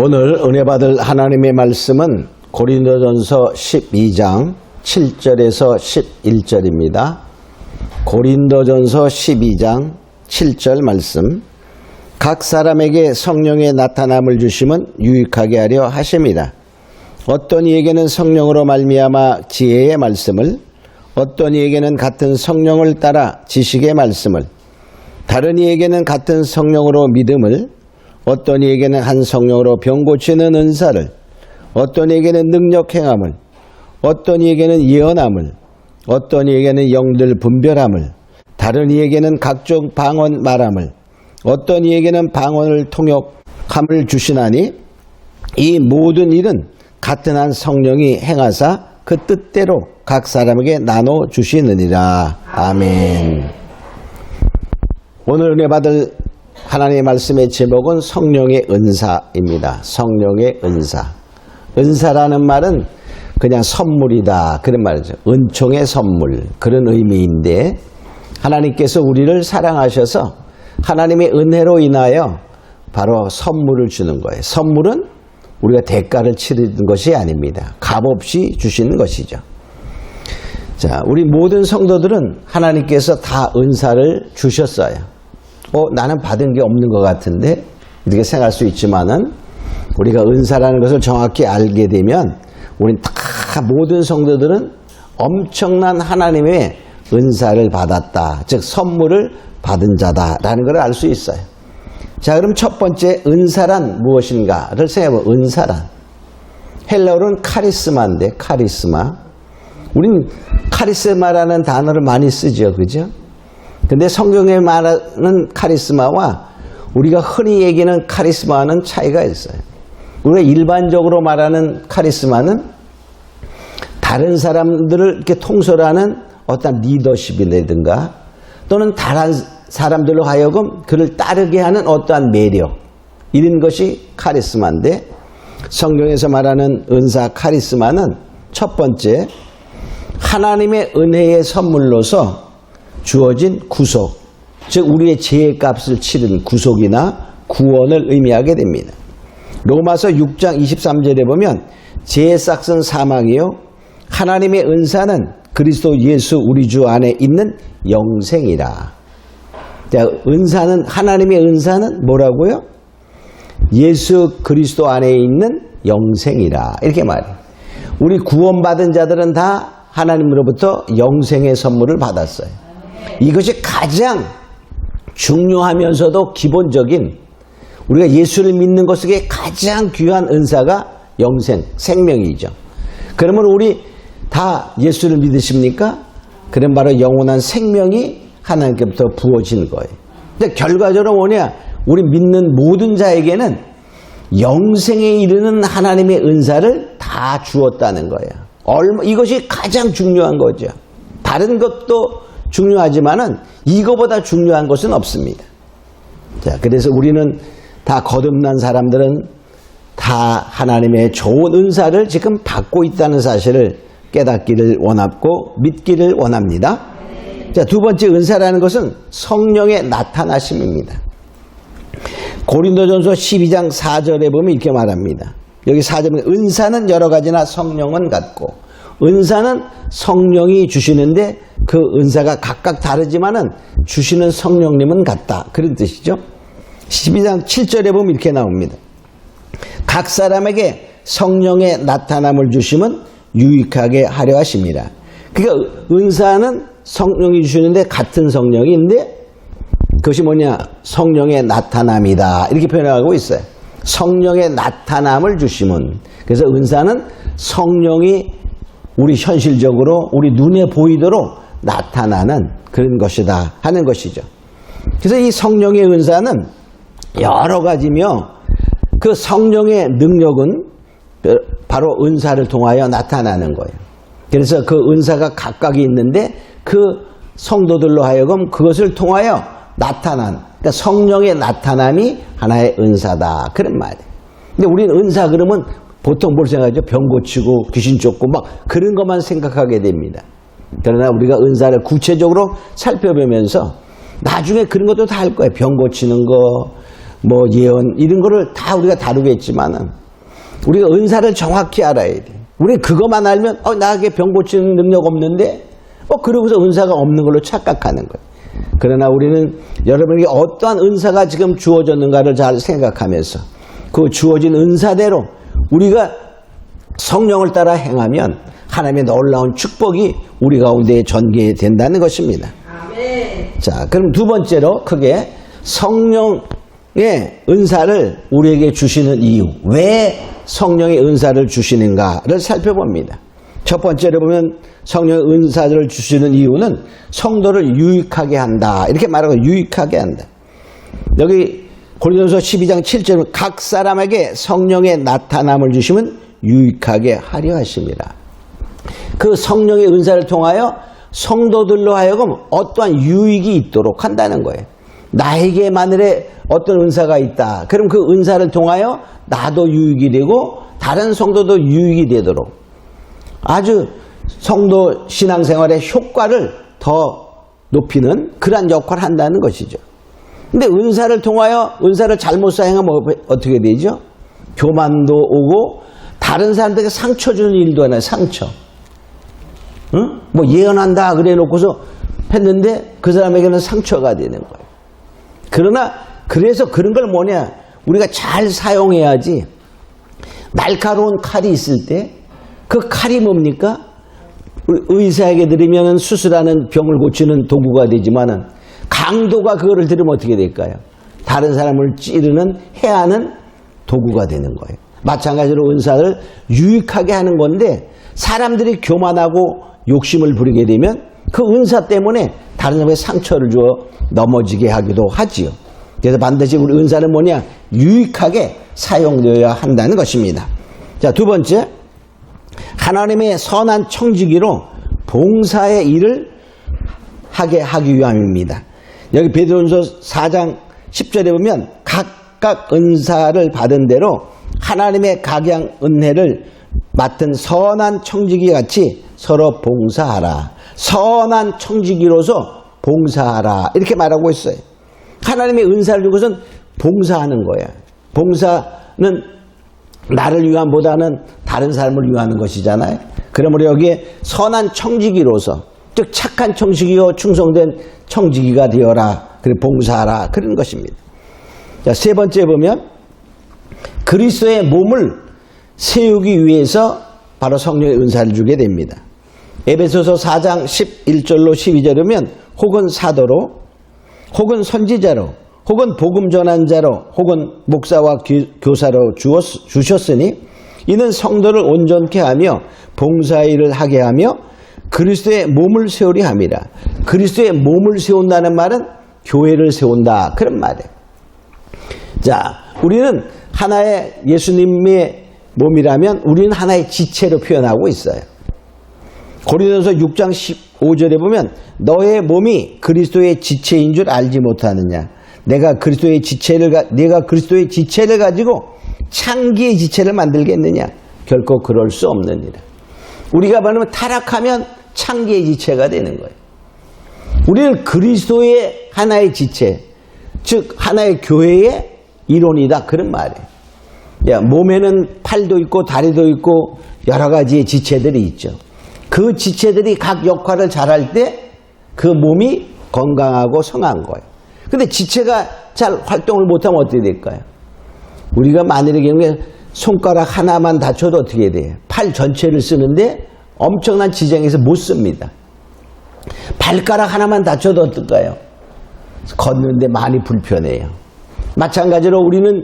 오늘 은혜 받을 하나님의 말씀은 고린도전서 12장 7절에서 11절입니다. 고린도전서 12장 7절 말씀. 각 사람에게 성령의 나타남을 주심은 유익하게 하려 하심이라. 어떤 이에게는 성령으로 말미암아 지혜의 말씀을, 어떤 이에게는 같은 성령을 따라 지식의 말씀을, 다른 이에게는 같은 성령으로 믿음을, 어떤 이에게는 한 성령으로 병 고치는 은사를, 어떤 이에게는 능력 행함을, 어떤 이에게는 예언함을, 어떤 이에게는 영들 분별함을, 다른 이에게는 각종 방언 말함을, 어떤 이에게는 방언을 통역함을 주시나니 이 모든 일은 같은 한 성령이 행하사 그 뜻대로 각 사람에게 나눠 주시느니라. 아멘. 오늘 은혜 받을 하나님의 말씀의 제목은 성령의 은사입니다. 성령의 은사. 은사라는 말은 그냥 선물이다, 그런 말이죠. 은총의 선물, 그런 의미인데, 하나님께서 우리를 사랑하셔서 하나님의 은혜로 인하여 바로 선물을 주는 거예요. 선물은 우리가 대가를 치르는 것이 아닙니다. 값없이 주시는 것이죠. 자, 우리 모든 성도들은 하나님께서 다 은사를 주셨어요. 나는 받은 게 없는 것 같은데 이렇게 생각할 수 있지만은, 우리가 은사라는 것을 정확히 알게 되면 우린 다 모든 성도들은 엄청난 하나님의 은사를 받았다, 즉 선물을 받은 자다라는 걸 알 수 있어요. 자, 그럼 첫 번째 은사란 무엇인가를 생각해보면, 은사란 헬라어로는 카리스마인데, 카리스마. 우린 카리스마라는 단어를 많이 쓰죠, 그죠? 근데 성경에 말하는 카리스마와 우리가 흔히 얘기하는 카리스마는 차이가 있어요. 우리가 일반적으로 말하는 카리스마는 다른 사람들을 이렇게 통솔하는 어떤 리더십이라든가, 또는 다른 사람들로 하여금 그를 따르게 하는 어떠한 매력, 이런 것이 카리스마인데, 성경에서 말하는 은사 카리스마는 첫 번째, 하나님의 은혜의 선물로서 주어진 구속, 즉 우리의 죄의 값을 치른 구속이나 구원을 의미하게 됩니다. 로마서 6장 23절에 보면 죄의 싹은 사망이요 하나님의 은사는 그리스도 예수 우리 주 안에 있는 영생이라. 자, 은사는, 하나님의 은사는 뭐라고요? 예수 그리스도 안에 있는 영생이라, 이렇게 말해요. 우리 구원받은 자들은 다 하나님으로부터 영생의 선물을 받았어요. 이것이 가장 중요하면서도 기본적인, 우리가 예수를 믿는 것 속에 가장 귀한 은사가 영생, 생명이죠. 그러면 우리 다 예수를 믿으십니까? 그럼 바로 영원한 생명이 하나님께부터 부어진 거예요. 근데 결과적으로 뭐냐? 우리 믿는 모든 자에게는 영생에 이르는 하나님의 은사를 다 주었다는 거예요. 이것이 가장 중요한 거죠. 다른 것도 중요하지만은 이거보다 중요한 것은 없습니다. 자, 그래서 우리는 다 거듭난 사람들은 다 하나님의 좋은 은사를 지금 받고 있다는 사실을 깨닫기를 원하고 믿기를 원합니다. 자, 두 번째 은사라는 것은 성령의 나타나심입니다. 고린도전서 12장 4절에 보면 이렇게 말합니다. 여기 4절에 은사는 여러 가지나 성령은 같고, 은사는 성령이 주시는데 그 은사가 각각 다르지만은 주시는 성령님은 같다, 그런 뜻이죠. 12장 7절에 보면 이렇게 나옵니다. 각 사람에게 성령의 나타남을 주심은 유익하게 하려 하심이라. 그러니까 은사는 성령이 주시는데 같은 성령인데, 그것이 뭐냐? 성령의 나타남이다, 이렇게 표현하고 있어요. 성령의 나타남을 주심은, 그래서 은사는 성령이 우리 현실적으로 우리 눈에 보이도록 나타나는 그런 것이다 하는 것이죠. 그래서 이 성령의 은사는 여러 가지며, 그 성령의 능력은 바로 은사를 통하여 나타나는 거예요. 그래서 그 은사가 각각이 있는데 그 성도들로 하여금 그것을 통하여 나타난, 그러니까 성령의 나타남이 하나의 은사다, 그런 말이에요. 근데 우리는 은사 그러면 보통 뭘 생각하죠? 병 고치고 귀신 쫓고 막 그런 것만 생각하게 됩니다. 그러나 우리가 은사를 구체적으로 살펴보면서 나중에 그런 것도 다 할 거예요. 병 고치는 거, 뭐 예언 이런 거를 다 우리가 다루겠지만은 우리가 은사를 정확히 알아야 돼. 우리 그것만 알면 나에게 병 고치는 능력 없는데 그러고서 은사가 없는 걸로 착각하는 거예요. 그러나 우리는 여러분에게 어떠한 은사가 지금 주어졌는가를 잘 생각하면서 그 주어진 은사대로 우리가 성령을 따라 행하면 하나님의 놀라운 축복이 우리 가운데 전개된다는 것입니다. 아멘. 자, 그럼 두 번째로 크게 성령의 은사를 우리에게 주시는 이유, 왜 성령의 은사를 주시는가를 살펴봅니다. 첫 번째로 보면 성령의 은사를 주시는 이유는 성도를 유익하게 한다. 이렇게 말하고 유익하게 한다. 여기 고린도서 12장 7절은 각 사람에게 성령의 나타남을 주시면 유익하게 하려 하십니다. 그 성령의 은사를 통하여 성도들로 하여금 어떠한 유익이 있도록 한다는 거예요. 나에게 만일에 어떤 은사가 있다. 그럼 그 은사를 통하여 나도 유익이 되고 다른 성도도 유익이 되도록 아주 성도 신앙생활의 효과를 더 높이는 그러한 역할을 한다는 것이죠. 근데 은사를 통하여 은사를 잘못 사용하면 어떻게 되죠? 교만도 오고 다른 사람들에게 상처 주는 일도 하나요. 상처. 응? 뭐 예언한다 그래 놓고서 했는데 그 사람에게는 상처가 되는 거예요. 그러나 그래서 그런 걸 뭐냐, 우리가 잘 사용해야지. 날카로운 칼이 있을 때 그 칼이 뭡니까? 의사에게 들으면 수술하는 병을 고치는 도구가 되지만은 강도가 그거를 들으면 어떻게 될까요? 다른 사람을 찌르는 해하는 도구가 되는 거예요. 마찬가지로 은사를 유익하게 하는 건데 사람들이 교만하고 욕심을 부리게 되면 그 은사 때문에 다른 사람에게 상처를 주어 넘어지게 하기도 하지요. 그래서 반드시 우리 은사는 뭐냐? 유익하게 사용되어야 한다는 것입니다. 자, 두 번째, 하나님의 선한 청지기로 봉사의 일을 하게 하기 위함입니다. 여기 베드로전서 4장 10절에 보면 각각 은사를 받은 대로 하나님의 각양 은혜를 맡은 선한 청지기 같이 서로 봉사하라. 선한 청지기로서 봉사하라. 이렇게 말하고 있어요. 하나님의 은사를 주고선 봉사하는 거야. 봉사는 나를 위함보다는 다른 사람을 위하는 것이잖아요. 그러므로 여기에 선한 청지기로서, 즉 착한 청지기요 충성된 청지기가 되어라. 그래 봉사하라. 그런 것입니다. 자, 세 번째 보면 그리스도의 몸을 세우기 위해서 바로 성령의 은사를 주게 됩니다. 에베소서 4장 11절로 12절에 보면 혹은 사도로, 혹은 선지자로, 혹은 복음 전환자로, 혹은 목사와 교사로 주셨으니 이는 성도를 온전케 하며 봉사일을 하게 하며 그리스도의 몸을 세우리 함이라. 그리스도의 몸을 세운다는 말은 교회를 세운다, 그런 말이에요. 자, 우리는 하나의 예수님의 몸이라면 우리는 하나의 지체로 표현하고 있어요. 고린도서 6장 15절에 보면 너의 몸이 그리스도의 지체인 줄 알지 못하느냐. 내가 그리스도의 지체를 가지고 창기의 지체를 만들겠느냐. 결코 그럴 수 없느니라. 우리가 말하면 타락하면 창기의 지체가 되는 거예요. 우리는 그리스도의 하나의 지체, 즉 하나의 교회의 일원이다, 그런 말이에요. 야, 몸에는 팔도 있고 다리도 있고 여러 가지의 지체들이 있죠. 그 지체들이 각 역할을 잘할 때 그 몸이 건강하고 성한 거예요. 근데 지체가 잘 활동을 못하면 어떻게 될까요? 우리가 만일의 경우에 손가락 하나만 다쳐도 어떻게 돼요? 팔 전체를 쓰는데 엄청난 지장에서 못 씁니다. 발가락 하나만 다쳐도 어떨까요? 걷는데 많이 불편해요. 마찬가지로 우리는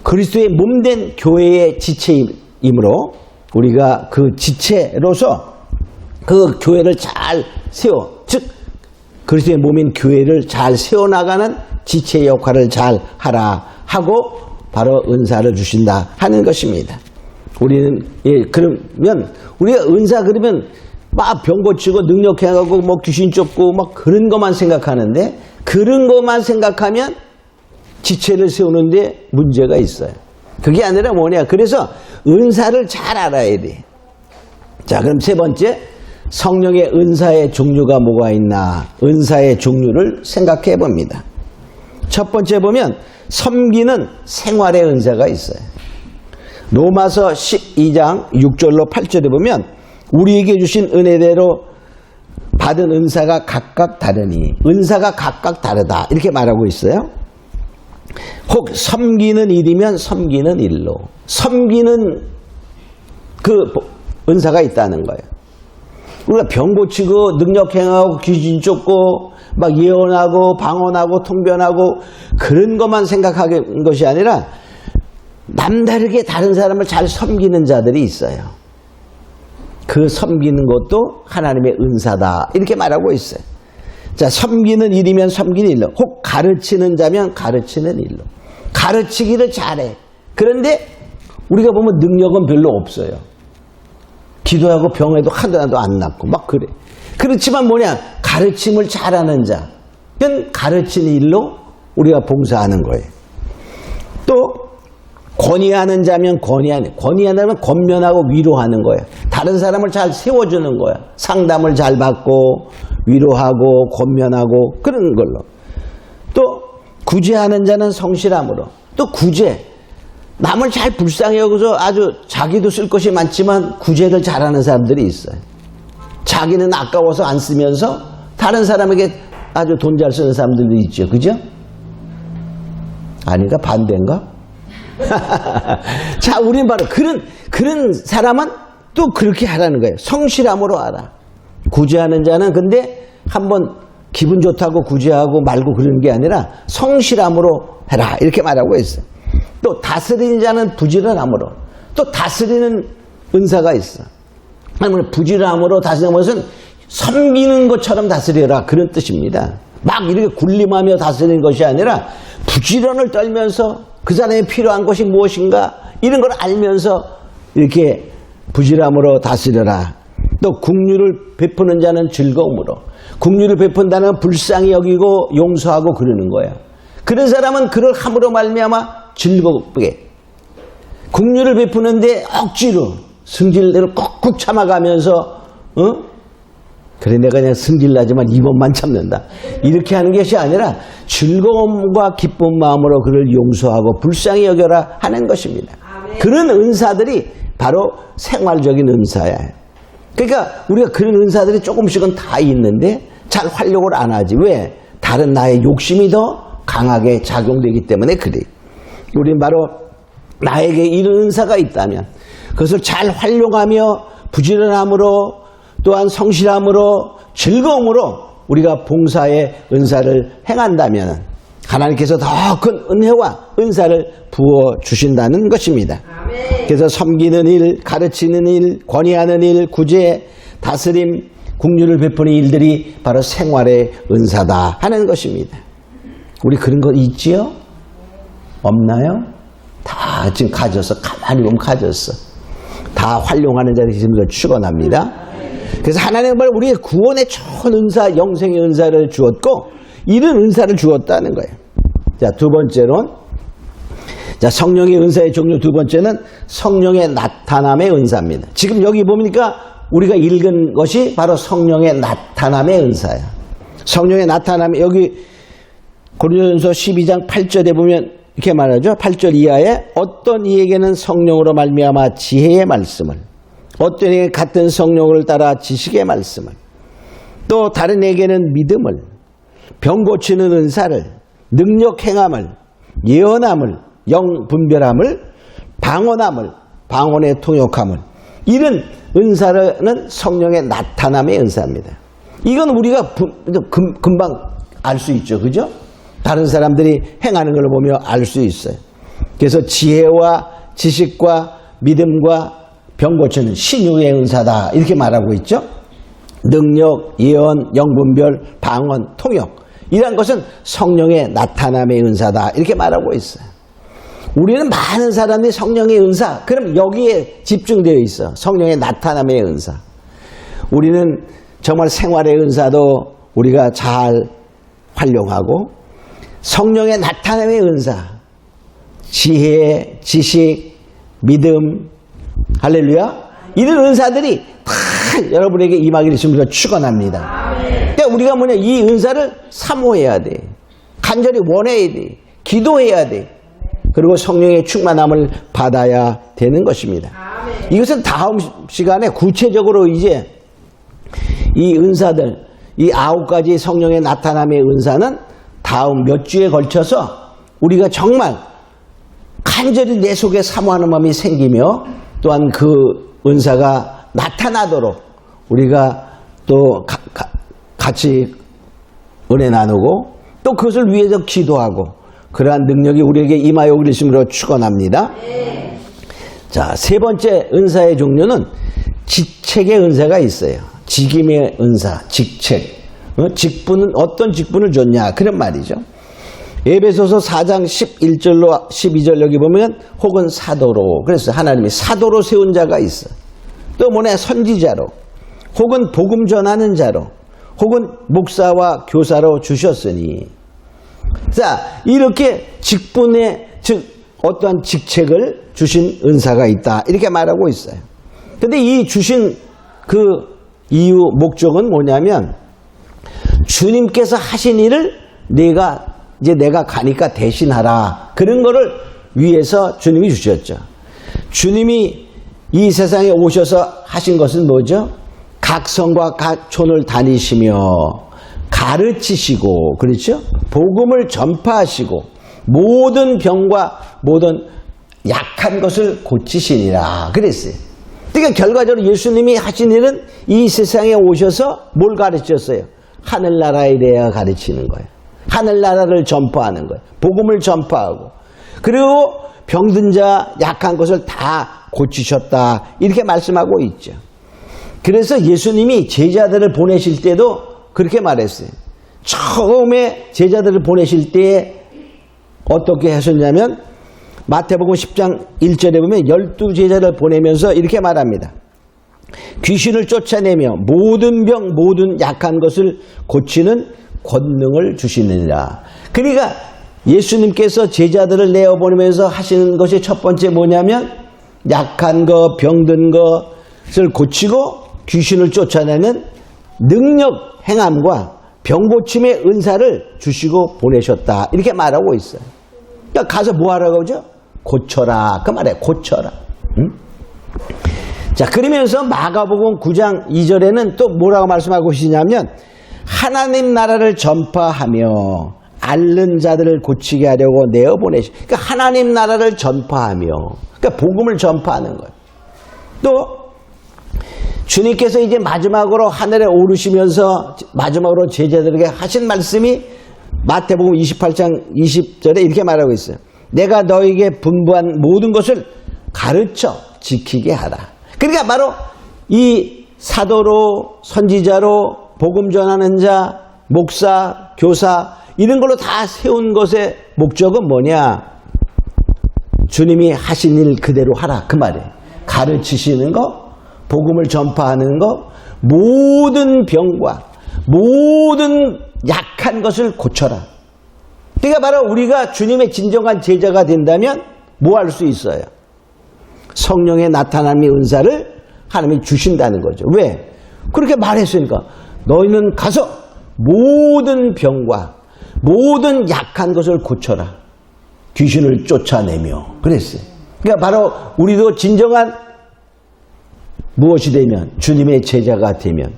그리스도의 몸된 교회의 지체이므로 우리가 그 지체로서 그 교회를 잘 세워, 즉 그리스도의 몸인 교회를 잘 세워나가는 지체의 역할을 잘 하라 하고 바로 은사를 주신다 하는 것입니다. 우리는 그러면 우리가 은사 그러면 막 병 고치고 능력 행하고 뭐 귀신 쫓고 막 그런 것만 생각하는데, 그런 것만 생각하면 지체를 세우는데 문제가 있어요. 그게 아니라 뭐냐, 그래서 은사를 잘 알아야 돼. 자, 그럼 세 번째, 성령의 은사의 종류가 뭐가 있나, 은사의 종류를 생각해 봅니다. 첫 번째 보면 섬기는 생활의 은사가 있어요. 로마서 12장 6절로 8절에 보면 우리에게 주신 은혜대로 받은 은사가 각각 다르니 은사가 각각 다르다 이렇게 말하고 있어요. 혹 섬기는 일이면 섬기는 일로 섬기는 그 은사가 있다는 거예요. 우리가 병 고치고 능력 행하고 귀신 쫓고 막 예언하고 방언하고 통변하고 그런 것만 생각하는 것이 아니라 남다르게 다른 사람을 잘 섬기는 자들이 있어요. 그 섬기는 것도 하나님의 은사다 이렇게 말하고 있어요. 자, 섬기는 일이면 섬기는 일로 혹 가르치는 자면 가르치는 일로 가르치기를 잘해. 그런데 우리가 보면 능력은 별로 없어요. 기도하고 병에도 하나도 안 낫고 막 그래. 그렇지만 뭐냐? 가르침을 잘하는 자. 그건 가르치는 일로 우리가 봉사하는 거예요. 또 권위하는 자면 권위하는 권면하고 위로하는 거예요. 다른 사람을 잘 세워주는 거야. 상담을 잘 받고 위로하고 권면하고 그런 걸로. 또 구제하는 자는 성실함으로. 또 구제. 남을 잘 불쌍히 여기서 아주 자기도 쓸 것이 많지만 구제를 잘하는 사람들이 있어요. 자기는 아까워서 안 쓰면서 다른 사람에게 아주 돈 잘 쓰는 사람들도 있죠. 그죠? 아닌가? 반대인가? 자, 우리는 바로 그런 사람은 또 그렇게 하라는 거예요. 성실함으로 하라. 구제하는 자는 근데 한번 기분 좋다고 구제하고 말고 그러는 게 아니라 성실함으로 해라. 이렇게 말하고 있어요. 또 다스리는 자는 부지런함으로. 또 다스리는 은사가 있어. 부지런함으로 다스리는 것은 섬기는 것처럼 다스려라. 그런 뜻입니다. 막 이렇게 군림하며 다스리는 것이 아니라 부지런을 떨면서 그 사람에 필요한 것이 무엇인가 이런 걸 알면서 이렇게 부지런함으로 다스려라. 또 긍휼을 베푸는 자는 즐거움으로. 긍휼을 베푼다는 불쌍히 여기고 용서하고 그러는 거야. 그런 사람은 그를 함으로 말미암아 즐겁게 긍휼을 베푸는데 억지로 승질대로 꾹꾹 참아가면서 그래 내가 그냥 승질나지만 이번만 참는다 이렇게 하는 것이 아니라 즐거움과 기쁜 마음으로 그를 용서하고 불쌍히 여겨라 하는 것입니다. 그런 은사들이 바로 생활적인 은사야. 그러니까 우리가 그런 은사들이 조금씩은 다 있는데 잘 활용을 안 하지. 왜? 다른 나의 욕심이 더 강하게 작용되기 때문에 그래. 우리는 바로 나에게 이런 은사가 있다면 그것을 잘 활용하며 부지런함으로 또한 성실함으로 즐거움으로 우리가 봉사의 은사를 행한다면 하나님께서 더 큰 은혜와 은사를 부어주신다는 것입니다. 그래서 섬기는 일, 가르치는 일, 권위하는 일, 구제, 다스림, 긍휼을 베푸는 일들이 바로 생활의 은사다 하는 것입니다. 우리 그런 거 있지요? 없나요? 다 지금 가졌어. 가만히 보면 가졌어. 다 활용하는 자들이 지금도 축원합니다. 그래서 하나님은 우리의 구원의 좋은 은사, 영생의 은사를 주었고 이런 은사를 주었다는 거예요. 자, 두 번째로는 성령의 은사의 종류 두 번째는 성령의 나타남의 은사입니다. 지금 여기 보니까 우리가 읽은 것이 바로 성령의 나타남의 은사야. 성령의 나타남이 여기 고린도전서 12장 8절에 보면 이렇게 말하죠. 8절 이하에 어떤 이에게는 성령으로 말미암아 지혜의 말씀을, 어떤 이에게 같은 성령을 따라 지식의 말씀을, 또 다른 이에게는 믿음을, 병 고치는 은사를, 능력 행함을, 예언함을, 영 분별함을, 방언함을, 방언의 통역함을, 이런 은사는 성령의 나타남의 은사입니다. 이건 우리가 금방 알 수 있죠. 그죠? 다른 사람들이 행하는 걸 보며 알 수 있어요. 그래서 지혜와 지식과 믿음과 병 고치는 신유의 은사다 이렇게 말하고 있죠. 능력, 예언, 영분별, 방언, 통역 이런 것은 성령의 나타남의 은사다 이렇게 말하고 있어요. 우리는 많은 사람들이 성령의 은사 그럼 여기에 집중되어 있어. 성령의 나타남의 은사. 우리는 정말 생활의 은사도 우리가 잘 활용하고 성령의 나타남의 은사, 지혜, 지식, 믿음, 할렐루야. 이런 은사들이 다 여러분에게 임하기를 주님으로 축원합니다. 그러니까 우리가 이 은사를 사모해야 돼. 간절히 원해야 돼. 기도해야 돼. 그리고 성령의 충만함을 받아야 되는 것입니다. 이것은 다음 시간에 구체적으로 이제 이 은사들, 이 9가지 성령의 나타남의 은사는 다음 몇 주에 걸쳐서 우리가 정말 간절히 내 속에 사모하는 마음이 생기며 또한 그 은사가 나타나도록 우리가 또 같이 은혜 나누고 또 그것을 위해서 기도하고 그러한 능력이 우리에게 임하여 오길 주심으로 축원합니다. 자, 세 번째 은사의 종류는 직책의 은사가 있어요. 직임의 은사, 직책. 직분은 어떤 직분을 줬냐 그런 말이죠. 에베소서 4장 11절로 12절 여기 보면 혹은 사도로, 그래서 하나님이 사도로 세운 자가 있어. 또 뭐냐, 선지자로, 혹은 복음 전하는 자로, 혹은 목사와 교사로 주셨으니. 자, 이렇게 직분의, 즉 어떠한 직책을 주신 은사가 있다 이렇게 말하고 있어요. 근데 이 주신 그 이유 목적은 뭐냐면 주님께서 하신 일을 내가 가니까 대신하라, 그런 거를 위해서 주님이 주셨죠. 주님이 이 세상에 오셔서 하신 것은 뭐죠? 각 성과 각 촌을 다니시며 가르치시고, 그렇죠? 복음을 전파하시고 모든 병과 모든 약한 것을 고치시니라 그랬어요. 그러니까 결과적으로 예수님이 하신 일은 이 세상에 오셔서 뭘 가르쳤어요? 하늘나라에 대해 가르치는 거예요. 하늘나라를 전파하는 거예요. 복음을 전파하고, 그리고 병든 자 약한 것을 다 고치셨다 이렇게 말씀하고 있죠. 그래서 예수님이 제자들을 보내실 때도 그렇게 말했어요. 처음에 제자들을 보내실 때 어떻게 하셨냐면 마태복음 10장 1절에 보면 12제자를 보내면서 이렇게 말합니다. 귀신을 쫓아내며 모든 병 모든 약한 것을 고치는 권능을 주시느니라. 그러니까 예수님께서 제자들을 내어보내면서 하시는 것이 첫 번째 뭐냐면 약한 것, 병든 것을 고치고 귀신을 쫓아내는 능력 행함과 병고침의 은사를 주시고 보내셨다 이렇게 말하고 있어요. 그러니까 가서 뭐 하라고 하죠? 고쳐라 그 말이에요. 고쳐라. 응? 자, 그러면서 마가복음 9장 2절에는 또 뭐라고 말씀하고 계시냐면 하나님 나라를 전파하며 앓는 자들을 고치게 하려고 내어보내시. 그러니까 하나님 나라를 전파하며, 그러니까 복음을 전파하는 거예요. 또 주님께서 이제 마지막으로 하늘에 오르시면서 마지막으로 제자들에게 하신 말씀이 마태복음 28장 20절에 이렇게 말하고 있어요. 내가 너에게 분부한 모든 것을 가르쳐 지키게 하라. 그러니까 바로 이 사도로, 선지자로, 복음 전하는 자, 목사, 교사 이런 걸로 다 세운 것의 목적은 뭐냐? 주님이 하신 일 그대로 하라 그 말이에요. 가르치시는 거, 복음을 전파하는 거, 모든 병과 모든 약한 것을 고쳐라. 그러니까 바로 우리가 주님의 진정한 제자가 된다면 뭐 할 수 있어요? 성령의 나타남의 은사를 하나님이 주신다는 거죠. 왜? 그렇게 말했으니까 너희는 가서 모든 병과 모든 약한 것을 고쳐라. 귀신을 쫓아내며 그랬어요. 그러니까 바로 우리도 진정한 무엇이 되면 주님의 제자가 되면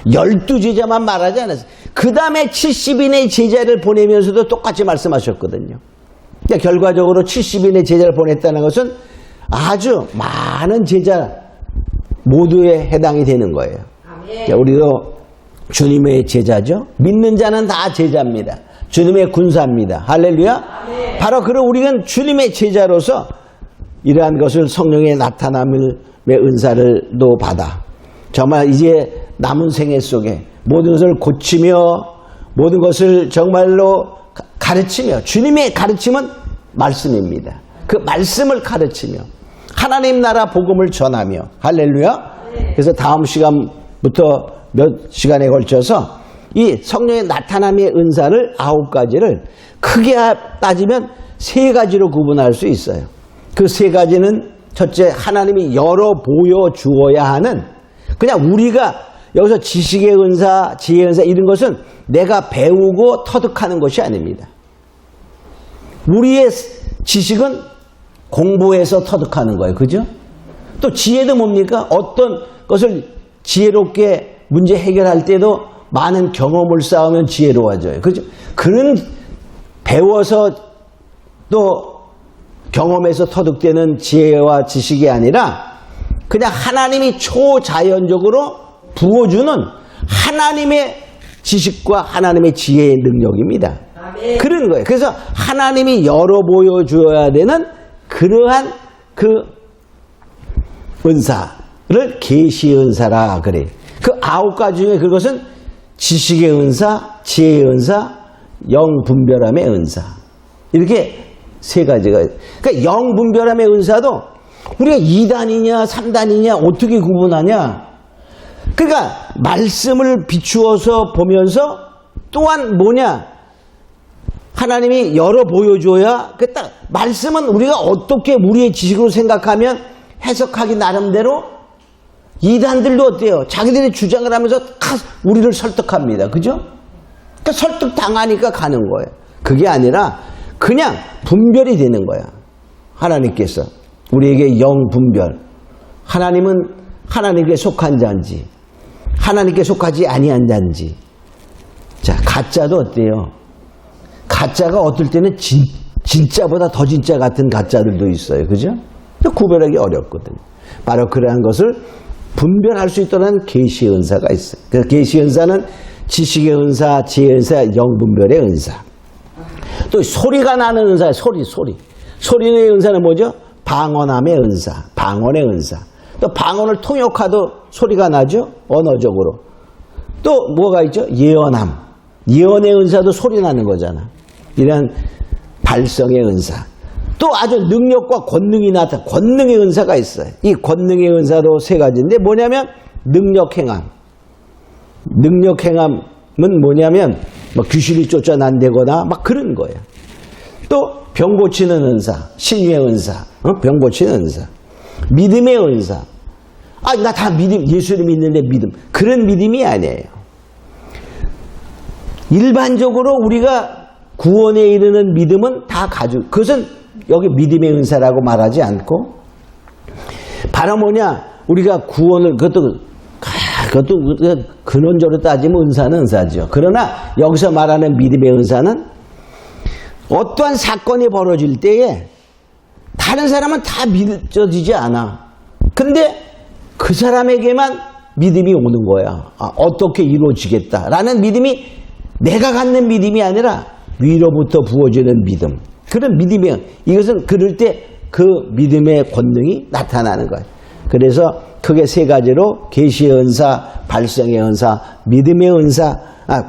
12제자만 말하지 않았어요. 그 다음에 70인의 제자를 보내면서도 똑같이 말씀하셨거든요. 그러니까 결과적으로 70인의 제자를 보냈다는 것은 아주 많은 제자 모두에 해당이 되는 거예요. 그러니까 우리도 주님의 제자죠. 믿는 자는 다 제자입니다. 주님의 군사입니다. 할렐루야. 바로 그런 우리는 주님의 제자로서 이러한 것을 성령의 나타남의 은사를도 받아 정말 이제 남은 생애 속에 모든 것을 고치며 모든 것을 정말로 가르치며, 주님의 가르침은 말씀입니다. 그 말씀을 가르치며 하나님 나라 복음을 전하며, 할렐루야. 그래서 다음 시간부터 몇 시간에 걸쳐서 이 성령의 나타남의 은사를 9가지를 크게 따지면 3가지로 구분할 수 있어요. 그 3가지는 첫째, 하나님이 열어 보여주어야 하는, 그냥 우리가 여기서 지식의 은사, 지혜의 은사 이런 것은 내가 배우고 터득하는 것이 아닙니다. 우리의 지식은 공부해서 터득하는 거예요. 그죠? 또 지혜도 뭡니까? 어떤 것을 지혜롭게 문제 해결할 때도 많은 경험을 쌓으면 지혜로워져요. 그죠? 그런 배워서 또 경험에서 터득되는 지혜와 지식이 아니라 그냥 하나님이 초자연적으로 부어주는 하나님의 지식과 하나님의 지혜의 능력입니다. 아멘. 그런 거예요. 그래서 하나님이 열어 보여줘야 되는 그러한 그 은사를 계시의 은사라 그래요. 그 9가지 중에 그것은 지식의 은사, 지혜의 은사, 영분별함의 은사. 이렇게 3가지가. 그러니까 영분별함의 은사도 우리가 2단이냐 3단이냐 어떻게 구분하냐. 그러니까 말씀을 비추어서 보면서 또한 뭐냐. 하나님이 열어 보여줘야 그 딱 말씀은 우리가 어떻게 우리의 지식으로 생각하면 해석하기 나름대로 이단들도 어때요? 자기들이 주장을 하면서 우리를 설득합니다. 그죠? 그러니까 설득당하니까 가는 거예요. 그게 아니라 그냥 분별이 되는 거야. 하나님께서 우리에게 영분별. 하나님은 하나님께 속한 자인지 하나님께 속하지 아니한 자인지. 자, 가짜도 어때요? 가짜가 어떨 때는 진짜보다 더 진짜 같은 가짜들도 있어요. 그죠? 구별하기 어렵거든요. 바로 그러한 것을 분별할 수 있도록 계시의 은사가 있어요. 그래서 계시의 은사는 지식의 은사, 지혜의 은사, 영분별의 은사. 또 소리가 나는 은사예요. 소리의 은사는 뭐죠? 방언함의 은사, 방언의 은사. 또 방언을 통역하도 소리가 나죠? 언어적으로. 또 뭐가 있죠? 예언함. 예언의 은사도 소리 나는 거잖아. 이런 발성의 은사. 또 아주 능력과 권능이 나타나 권능의 은사가 있어요. 이 권능의 은사도 3가지인데 뭐냐면 능력행함. 능력행함은 뭐냐면 뭐 귀신이 쫓아난다거나 막 그런 거예요. 또 병 고치는 은사, 신유의 은사, 병 고치는 은사, 믿음의 은사. 나 다 믿음, 예수를 믿는데 믿음. 그런 믿음이 아니에요. 일반적으로 우리가 구원에 이르는 믿음은 다 가지고, 그것은 여기 믿음의 은사라고 말하지 않고, 바로 뭐냐, 우리가 구원을, 그것도 근원적으로 따지면 은사는 은사죠. 그러나 여기서 말하는 믿음의 은사는 어떠한 사건이 벌어질 때에 다른 사람은 다 믿어지지 않아. 근데 그 사람에게만 믿음이 오는 거야. 어떻게 이루어지겠다라는 믿음이 내가 갖는 믿음이 아니라 위로부터 부어지는 믿음. 그런 믿음이에요. 이것은 그럴 때 그 믿음의 권능이 나타나는 거예요. 그래서 크게 3가지로 계시의 은사, 발성의 은사, 믿음의 은사,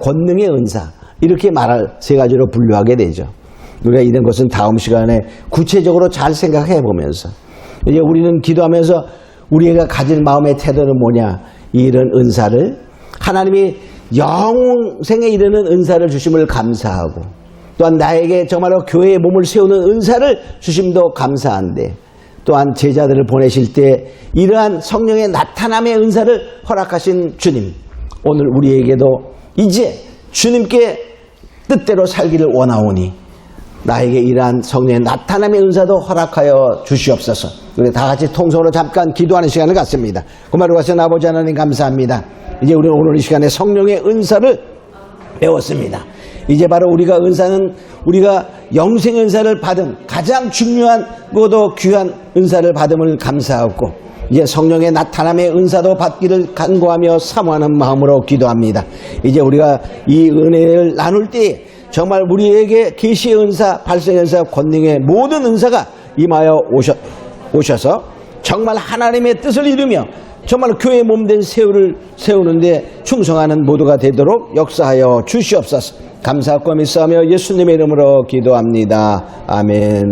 권능의 은사 이렇게 말할 3가지로 분류하게 되죠. 우리가 이런 것은 다음 시간에 구체적으로 잘 생각해 보면서 이제 우리는 기도하면서 우리가 가질 마음의 태도는 뭐냐, 이런 은사를 하나님이 영생에 이르는 은사를 주심을 감사하고 또한 나에게 정말로 교회의 몸을 세우는 은사를 주심도 감사한데 또한 제자들을 보내실 때 이러한 성령의 나타남의 은사를 허락하신 주님, 오늘 우리에게도 이제 주님께 뜻대로 살기를 원하오니 나에게 이러한 성령의 나타남의 은사도 허락하여 주시옵소서. 우리 다 같이 통성으로 잠깐 기도하는 시간을 갖습니다. 고마로 하신 아버지 하나님 감사합니다. 이제 우리는 오늘 이 시간에 성령의 은사를 배웠습니다. 이제 바로 우리가 은사는 우리가 영생 은사를 받은 가장 중요한 것도 귀한 은사를 받음을 감사하고 이제 성령의 나타남의 은사도 받기를 간구하며 사모하는 마음으로 기도합니다. 이제 우리가 이 은혜를 나눌 때 정말 우리에게 계시의 은사, 발성의 은사, 권능의 모든 은사가 임하여 오셔서 정말 하나님의 뜻을 이루며 정말 교회의 몸된 세우를 세우는데 충성하는 모두가 되도록 역사하여 주시옵소서. 감사하고 믿사오며 예수님의 이름으로 기도합니다. 아멘.